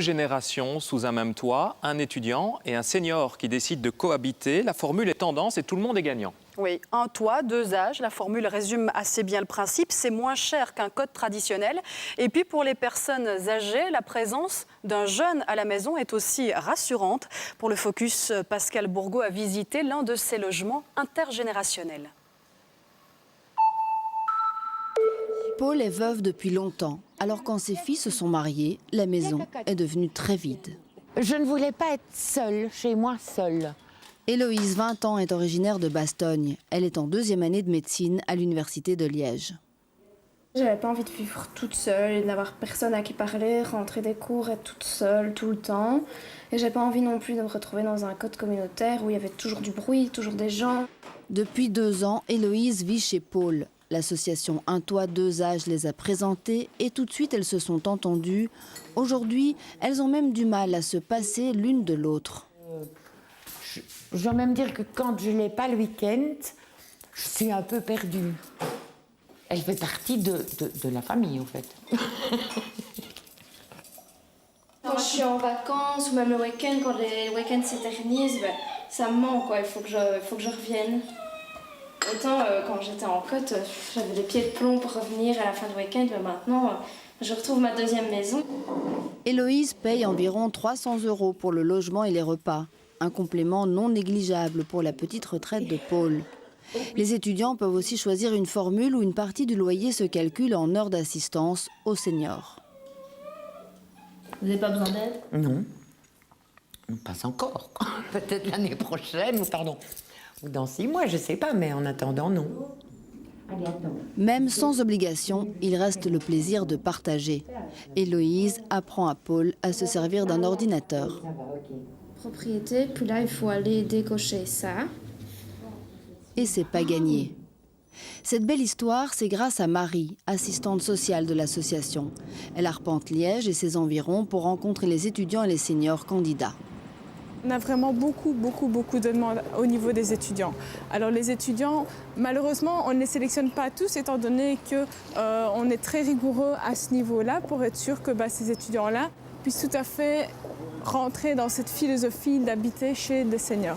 Générations sous un même toit, un étudiant et un senior qui décident de cohabiter. La formule est tendance et tout le monde est gagnant. Oui, un toit, deux âges, la formule résume assez bien le principe. C'est moins cher qu'un code traditionnel. Et puis pour les personnes âgées, la présence d'un jeune à la maison est aussi rassurante. Pour le Focus, Pascal Bourgault a visité l'un de ces logements intergénérationnels. Paul est veuve depuis longtemps. Alors quand ses filles se sont mariées, la maison est devenue très vide. Je ne voulais pas être seule, chez moi seule. Héloïse, 20 ans, est originaire de Bastogne. Elle est en 2e année de médecine à l'université de Liège. J'avais pas envie de vivre toute seule et d'avoir personne à qui parler, rentrer des cours, être toute seule tout le temps. Et j'avais pas envie non plus de me retrouver dans un code communautaire où il y avait toujours du bruit, toujours des gens. Depuis 2 ans, Héloïse vit chez Paul. L'association Un Toit, Deux Âges les a présentées et tout de suite elles se sont entendues. Aujourd'hui, elles ont même du mal à se passer l'une de l'autre. Je dois même dire que quand je ne l'ai pas le week-end, je suis un peu perdue. Elle fait partie de la famille, en fait. Quand je suis en vacances ou même le week-end, quand les week-ends s'éternisent, ça me manque, quoi. Il faut que je revienne. Autant quand j'étais en côte, j'avais les pieds de plomb pour revenir à la fin du week-end, mais maintenant, je retrouve ma deuxième maison. Héloïse paye environ 300 € pour le logement et les repas. Un complément non négligeable pour la petite retraite de Paul. Les étudiants peuvent aussi choisir une formule où une partie du loyer se calcule en heures d'assistance aux seniors. Vous n'avez pas besoin d'aide? Non, pas encore. Peut-être l'année prochaine, ou dans 6 mois, je ne sais pas, mais en attendant, non. Allez, attends. Même sans obligation, il reste le plaisir de partager. Héloïse apprend à Paul à se servir d'un ordinateur. Propriété, puis là, il faut aller décocher ça. Et c'est pas gagné. Cette belle histoire, c'est grâce à Marie, assistante sociale de l'association. Elle arpente Liège et ses environs pour rencontrer les étudiants et les seniors candidats. On a vraiment beaucoup de demandes au niveau des étudiants. Alors les étudiants, malheureusement, on ne les sélectionne pas tous étant donné qu'on est très rigoureux à ce niveau-là pour être sûr que ces étudiants-là puissent tout à fait rentrer dans cette philosophie d'habiter chez des seniors.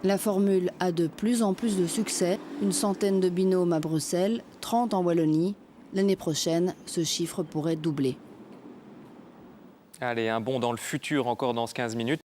La formule a de plus en plus de succès, une centaine de binômes à Bruxelles, 30 en Wallonie. L'année prochaine, ce chiffre pourrait doubler. Allez, un bond dans le futur encore dans ce 15 minutes.